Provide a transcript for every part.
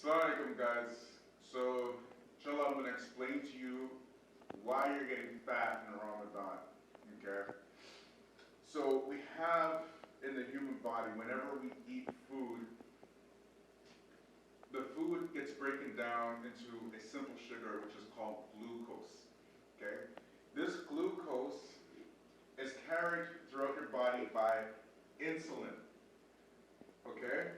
Assalamu alaikum, guys. So, inshallah, I'm going to explain to you why you're getting fat in Ramadan. Okay? So, we have in the human body, whenever we eat food, the food gets broken down into a simple sugar which is called glucose. Okay? This glucose is carried throughout your body by insulin. Okay?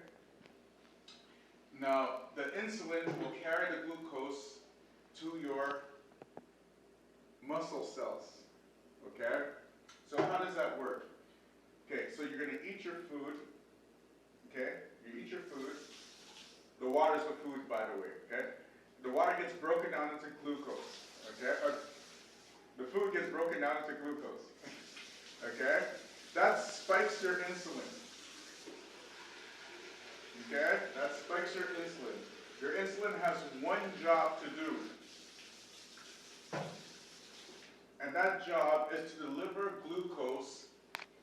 Now, the insulin will carry the glucose to your muscle cells. Okay? So how does that work? Okay, so you're going to eat your food. Okay? You eat your food. The water is the food, by the way. Okay? The water gets broken down into glucose. Okay? The food gets broken down into glucose. Okay? That spikes your insulin. Okay? That spikes your insulin. Your insulin has one job to do. And that job is to deliver glucose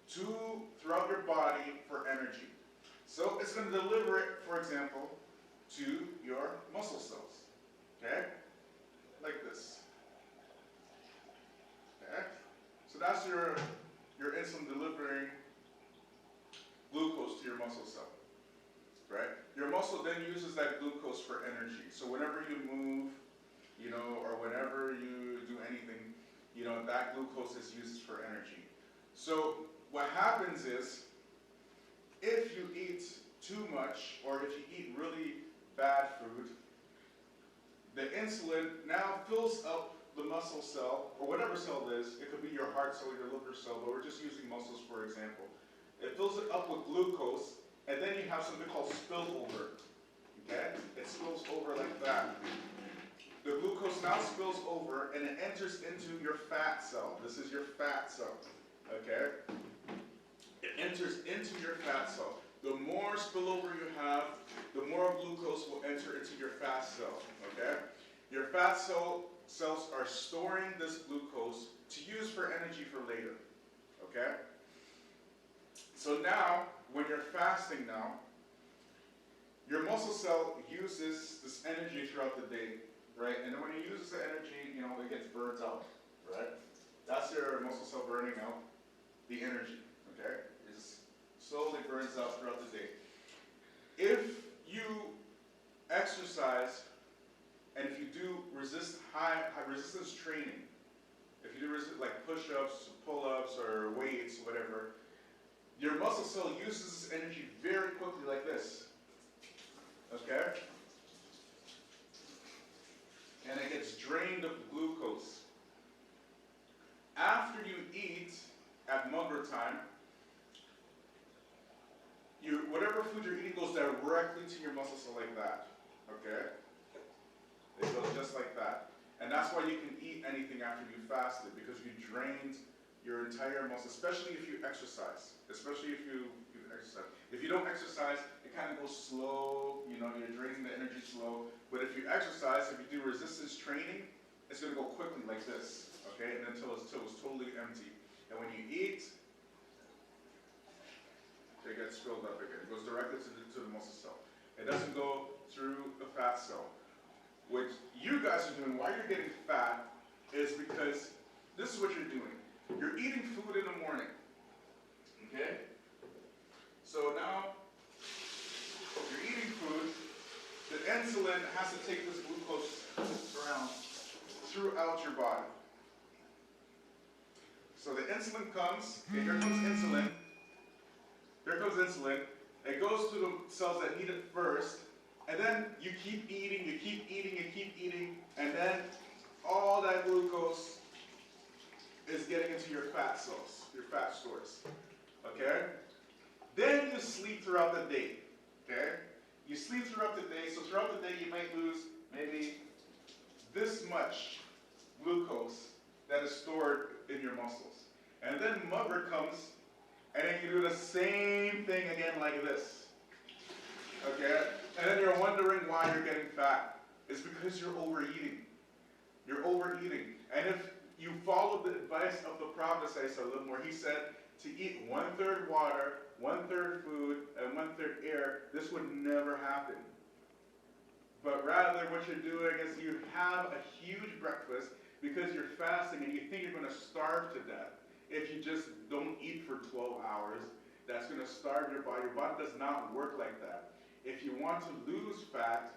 throughout your body for energy. So it's going to deliver it, for example, to your muscle cells. Okay? Like this. Okay? So that's your insulin delivering glucose to your muscle cell. Right? Your muscle then uses that glucose for energy. So whenever you move, or whenever you do anything, that glucose is used for energy. So what happens is, if you eat too much, or if you eat really bad food, the insulin now fills up the muscle cell, or whatever cell it is. It could be your heart cell, your liver cell, but we're just using muscles for example. It fills it up with glucose, and then you have something called spillover. Okay? It spills over like that. The glucose now spills over, and it enters into your fat cell. This is your fat cell. Okay? It enters into your fat cell. The more spillover you have, the more glucose will enter into your fat cell. Okay? Your fat cells are storing this glucose to use for energy for later. Okay? So now, when you're fasting now, your muscle cell uses this energy throughout the day, right? And then when it uses the energy, it gets burnt out, right? That's your muscle cell burning out the energy, okay? It just slowly burns out throughout the day. If you exercise, and if you do high resistance training, if you do like push-ups, pull-ups, or weights, whatever, your muscle cell uses this energy very quickly like this. Okay? And it gets drained of glucose. After you eat at Maghrib time, whatever food you're eating goes directly to your muscle cell like that. Okay? It goes just like that. And that's why you can eat anything after you fasted, because you drained your entire muscle, especially if you exercise. Especially if you exercise. If you don't exercise, it kind of goes slow, you're draining the energy slow. But if you exercise, if you do resistance training, it's going to go quickly like this, okay? And until it's totally empty. And when you eat, it gets filled up again. It goes directly to the muscle cell. It doesn't go through the fat cell. What you guys are doing, why you're getting fat, is because this is what you're doing. You're eating food in the morning. Okay? So now, you're eating food. The insulin has to take this glucose around throughout your body. So the insulin comes, okay, here comes insulin. Here comes insulin. It goes to the cells that need it first, and then you keep eating, you keep eating, you keep eating, and then all that glucose is getting into your fat cells, your fat stores. Okay? Then you sleep throughout the day. Okay? You sleep throughout the day, so throughout the day you might lose maybe this much glucose that is stored in your muscles. And then Maghrib comes, and then you do the same thing again like this. Okay? And then you're wondering why you're getting fat. It's because you're overeating. You're overeating. And if you follow the advice of the Prophet ﷺ, where he said to eat 1/3 water, 1/3 food, and 1/3 air, this would never happen. But rather what you're doing is you have a huge breakfast because you're fasting and you think you're going to starve to death. If you just don't eat for 12 hours, that's going to starve your body. Your body does not work like that. If you want to lose fat,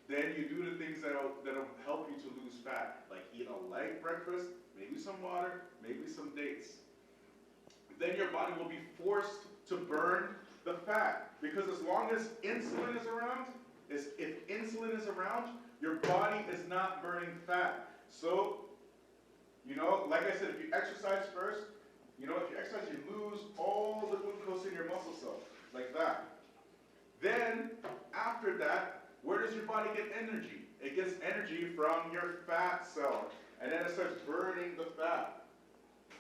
then you do the things that'll help you to lose fat, like eat a light breakfast, maybe some water, maybe some dates. Then your body will be forced to burn the fat, because as long as insulin is around, if insulin is around, your body is not burning fat. So, like I said, if you exercise first, if you exercise, you lose all the glucose in your muscle cells, like that. Then, after that, where does your body get energy? It gets energy from your fat cell. And then it starts burning the fat,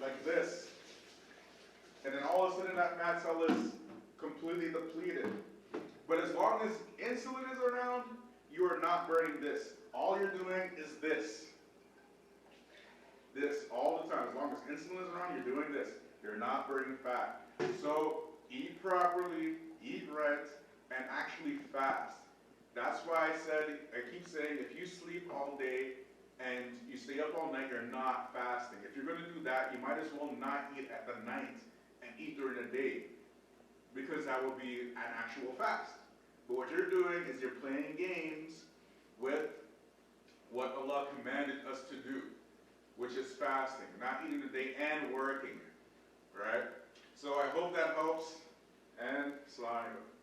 like this. And then all of a sudden that fat cell is completely depleted. But as long as insulin is around, you are not burning this. All you're doing is this. This, all the time. As long as insulin is around, you're doing this. You're not burning fat. So, eat properly, eat right, and actually fast. That's why I keep saying, if you sleep all day and you stay up all night, you're not fasting. If you're going to do that, you might as well not eat at the night and eat during the day, because that will be an actual fast. But what you're doing is you're playing games with what Allah commanded us to do, which is fasting, not eating the day and working, right? So I hope that helps, and Assalamu alaikum.